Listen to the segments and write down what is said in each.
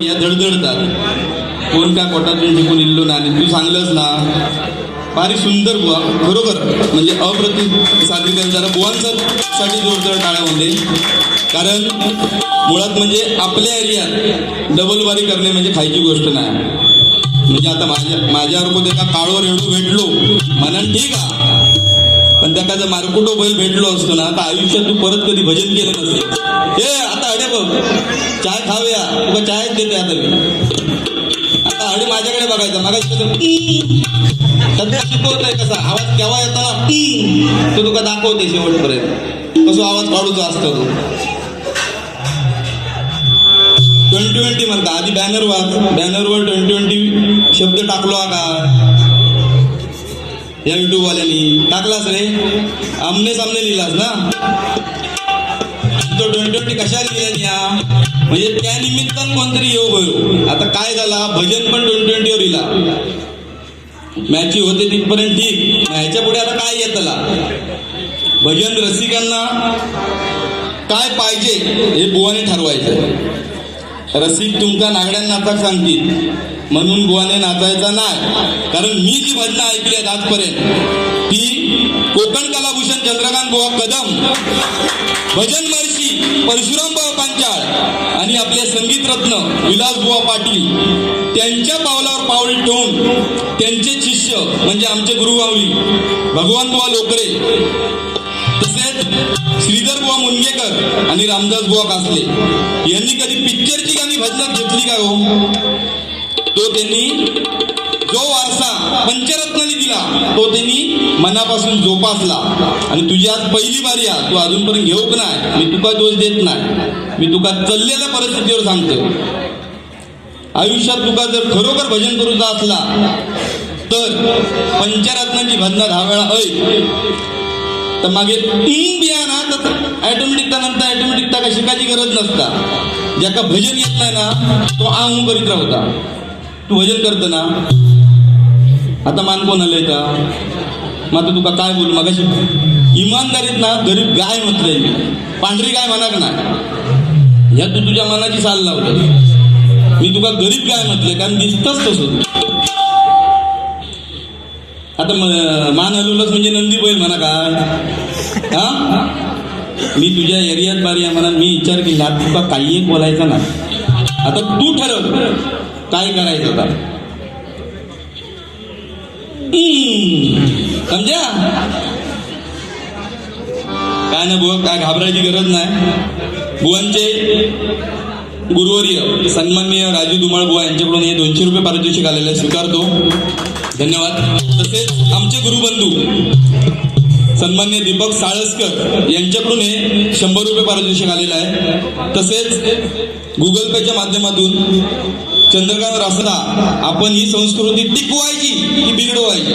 या धडधडतात कोण काय पोटातून टिकून इल्लो ना आणि तू सांगलंस ना फार सुंदर बुवा खरोखर म्हणजे अप्रतिम सादरीकरण जरा बुवांसाठी जोरदार टाळ्या होते. कारण मुळात म्हणजे आपल्या एरियात डबलवारी करणे म्हणजे खायची गोष्ट नाही. म्हणजे आता माझ्यावर एका काळोर एवढं भेटलो म्हणाल ठीक आहे, पण त्या जर मारकुटो बैल भेटलो असतो ना तर आयुष्यात तू परत कधी भजन केलं नसते. हे आता अडे बघ चाय खाऊया तुका चायच देते आता मी. आता अडे माझ्याकडे बघायचा मग सध्या शिकवतोय कसा आवाज केव्हा येताना तो तुका दाखवते शेवटपर्यंत कसं आवाज काढूचा असतो तो. 2020 म्हणता आधी बॅनर वाच, बॅनरवर 2020 शब्द टाकलो का या युट्यूब वाल्यांनी टाकलास रे आमने सामने लिहिलास ना तो 2020 कशाला लिहिला या म्हणजे त्या निमित्तानं कोणतरी योग होईल. आता काय झाला भजन पण 2020 वर लिहिला मॅची होते तिथपर्यंत ठीक. ह्याच्या पुढे आता काय येतला भजन रसिकांना काय पाहिजे हे बुवाने ठरवायचं. रसिक तुमका नागड्यांना नाचाक सांगतील म्हणून बुवाने नाचायचा नाही. कारण मी जी भजनं ऐकली आहेत आजपर्यंत ती कोकण कलाभूषण चंद्रकांत बुवा कदम, भजन महर्षी परशुराम बुवा पांचाळ आणि आपले संगीत रत्न विलास बुवा पाटील त्यांच्या पावलावर पाऊल ठेवून त्यांचे शिष्य म्हणजे आमचे गुरुमाऊली भगवान बुवा लोकरे तसेच श्रीधर बुवा मुनगेकर आणि रामदास बुवा कासले यांनी कधी पिक्चरची गाणी भजनात घेतली का हो? तो त्यांनी जो वारसा पंचरत्नांनी दिला तो त्यांनी मनापासून जोपासला. आणि तुझी आज पहिली बारी आहे, तू अजूनपर्यंत घेऊक नाही. मी तुका दोष देत नाही, मी तुका चाललेल्या परिस्थितीवर सांगतो. आयुष्यात तुका जर खरोखर भजन करूचा असला तर पंचरत्नांची भजना 10 वेळा ऐक तर मागे बिया ना तर ॲटोमॅटिकता नंतर ॲटोमॅटिकता का शिकायची गरज नसता. ज्याका भजन येत नाही ना तो आऊ करीत राहता. तू भजन करत ना आता मान कोण आलंय का मग आता तुका काय बोल मगाशी इमानदारीत ना गरीब गाय म्हटलंय मी पांढरी गाय म्हणा का नाही. या तू तुझ्या मनाची साल लावतो. मी तुका गरीब गाय म्हटले कारण दिसतच तसं. आता मान हलवलंच म्हणजे नंदी बैल म्हणा काय हा. मी तुझ्या एरियात बारी आहे म्हणा मी विचार केला तुका काही एक बोलायचा ना. आता तू ठरव काय करायचं होता समजा काय ना बुवा काय घाबरायची गरज नाही. बुवांचे गुरुवर्य सन्माननीय राजू धुमाळ बुवा यांच्याकडून हे 200 रुपये पारितोषिक आलेले स्वीकारतो. धन्यवाद. तसेच आमचे गुरुबंधू सन्माननीय दीपक साळसकर यांच्याकडून हे 100 रुपये पारितोषिक आलेलं आहे. तसेच गुगल पेच्या माध्यमातून चंद्रकांत रासदा आपण ही संस्कृती टिकवायची की बिघडवायची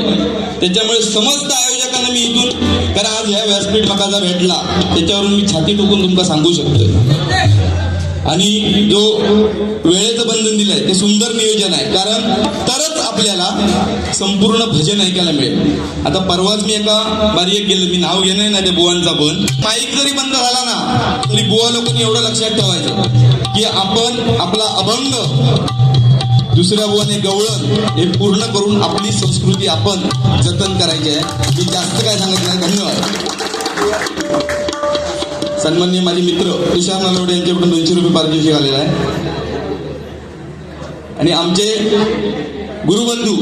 त्याच्यामुळे समस्त आयोजकांना मी इथून कारण आज ह्या व्यासपीठ मकाचा भेटला त्याच्यावरून मी छाती ठोकून तुमका सांगू शकतो. आणि जो वेळेचं बंधन दिलंय ते सुंदर नियोजन आहे कारण तरच आपल्याला संपूर्ण भजन ऐकायला मिळेल. आता परवाच मी एका बारीक गेलं मी नाव घेणार नाही त्या बुवांचा पण माईक जरी बंद झाला ना तरी बुवा लोकांनी एवढं लक्षात ठेवायचं की आपण आपला अभंग दुसऱ्या बुवाने गवळण हे पूर्ण करून आपली संस्कृती आपण जतन करायची आहे. मी जास्त काय सांगत नाही. धन्यवाद. सन्माननीय माझे मित्र तुषार नलवडे यांच्याकडून 200 रुपये पारितोषिक आलेला आहे. आणि आमचे गुरुबंधू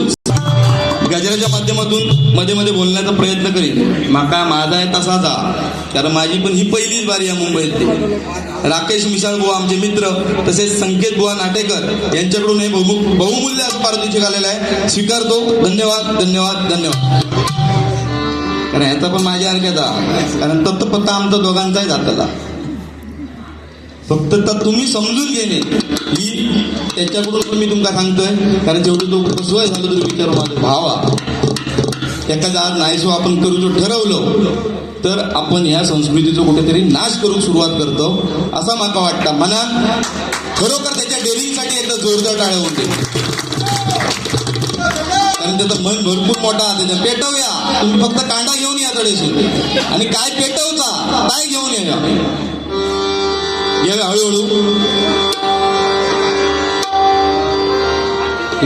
गजराच्या माध्यमातून मध्ये मध्ये बोलण्याचा प्रयत्न करीन. माका माझा आहे तसा जा कारण माझी पण ही पहिलीच बारी आहे मुंबईत. राकेश मिसाळ बुवा आमचे मित्र तसेच संकेत बुवा नाटेकर यांच्याकडून हे बहुमूल्य असं पारितोषिक आलेलं आहे स्वीकारतो. धन्यवाद धन्यवाद धन्यवाद. कारण ह्याचा पण माझ्या हरक्याचा कारण तत्पत्ता आमचा दोघांचाही जातला फक्त तर तुम्ही समजून घेणे ही त्याच्याकडून पण मी तुमका सांगतोय. कारण जेवढं तो कसं झालं तरी विचारू माझा भावा त्याचा आज नाहीसो आपण करू ठरवलं तर आपण ह्या संस्कृतीचा कुठेतरी नाश करू सुरुवात करतो असा माका वाटतं. मनात खरोखर त्याच्या डेअरिंगसाठी एकदा जोरदार टाळ्या होते कारण त्याचं मन भरपूर मोठा त्याच्या पेटवूया. तुम्ही फक्त कांदा घेऊन या तडेसून आणि काय पेटवता काय घेऊन या हळूहळू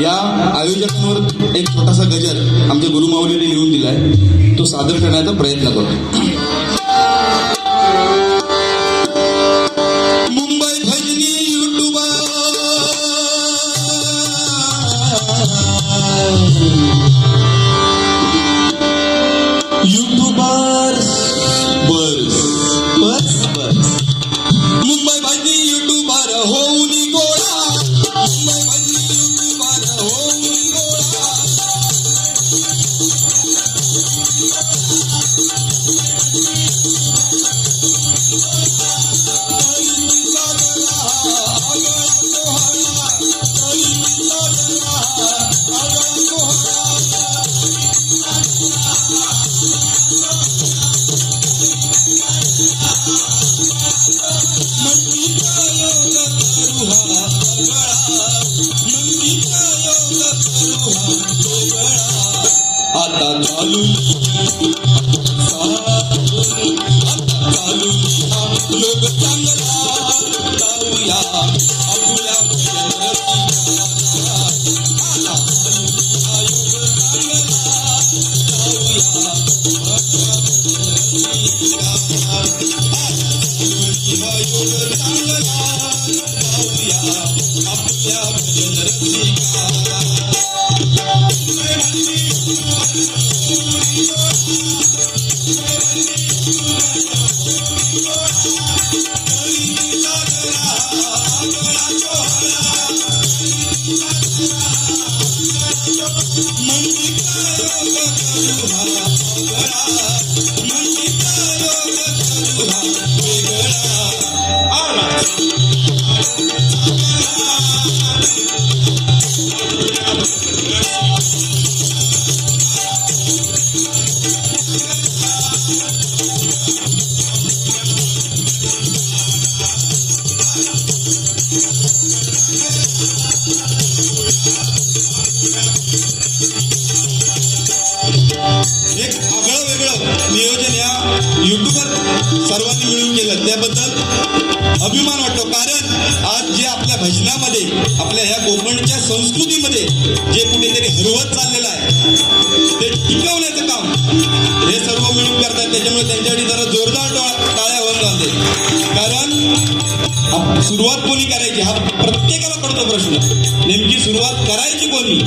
या आयोजकांवर एक छोटासा गजर आमच्या गुरुमाऊलीने लिहून दिलाय, तो सादर करण्याचा प्रयत्न करतो. मुंबई भजनी युट्यूबर्स बर्स बस बस मुंबई भजनी युट्यूबर होऊन गोळा, मुंबई भजनी युट्यूबर होऊन गोळा. आता चालू लोक चांगला जाऊया आपल्या एक आगळं वेगळं नियोजन या युट्यूबर सर्वांनी मिळून केलं, त्याबद्दल अभिमान वाटतो. कारण आज जे आपल्या भजनामध्ये, आपल्या ह्या कोकणच्या संस्कृतीमध्ये जे कुठेतरी हरवत चाललेलं आहे, ते टिकवण्याचं काम हे सर्व मिळून करतात. त्याच्यामुळे त्यांच्यासाठी जरा जोरदार टाळ्या होऊन जाते. कारण सुरुवात कोणी करायची हा प्रत्येकाला पडतो प्रश्न, नेमकी सुरुवात करायची कोणी.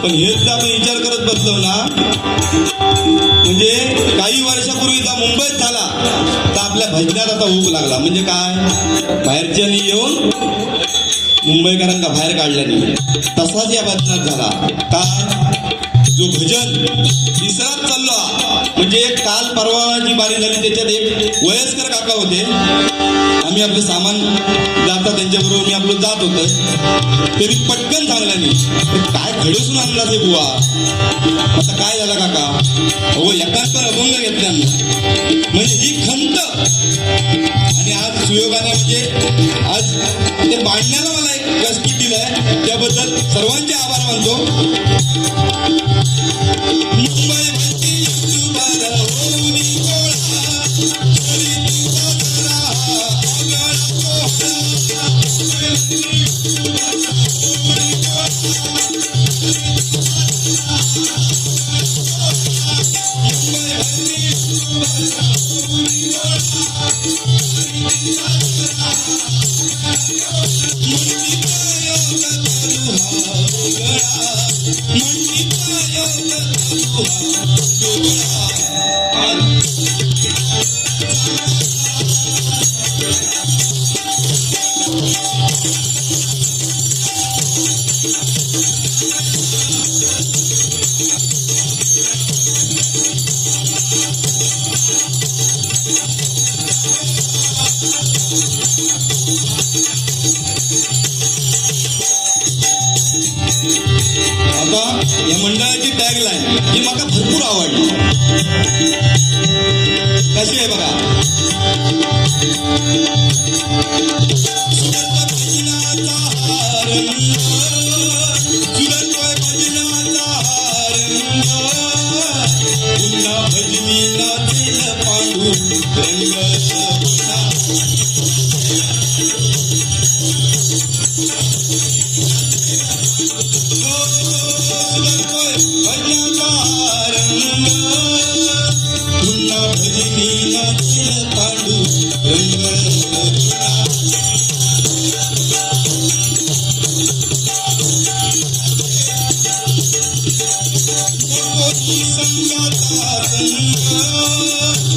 पण हेच जर आपण विचार करत बसलो ना, म्हणजे काही वर्षापूर्वीचा मुंबईत झाला तर आपल्या भजनात आता हुक लागला. म्हणजे काय, बाहेरच्यानी येऊन मुंबईकरांना बाहेर काढल्याने तसाच या भजनात झाला. काय जो भजन तिसराच चाललो, म्हणजे काल परवाची बारी झाली, त्याच्यात एक वयस्कर काका होते. आम्ही आपलं सामान जाता त्यांच्याबरोबर मी आपलं जात होतं, तरी पटकन सांगला नाही, काय खडूसून आणला ते बुवा, आता काय झालं काका, हो एकाच पण अभंग घेतला. म्हणजे ही खंत, आणि आज सुयोगाने म्हणजे आज ते बांधण्याला मला एक व्यासपीठ दिलंय, त्याबद्दल सर्वांचे आभार मानतो. मुंबई या मंडळाची टॅगलाईन ही मला भरपूर आवडली. कशी आहे बघा, पुन्हा भजनी नाचेल पांडुरंग.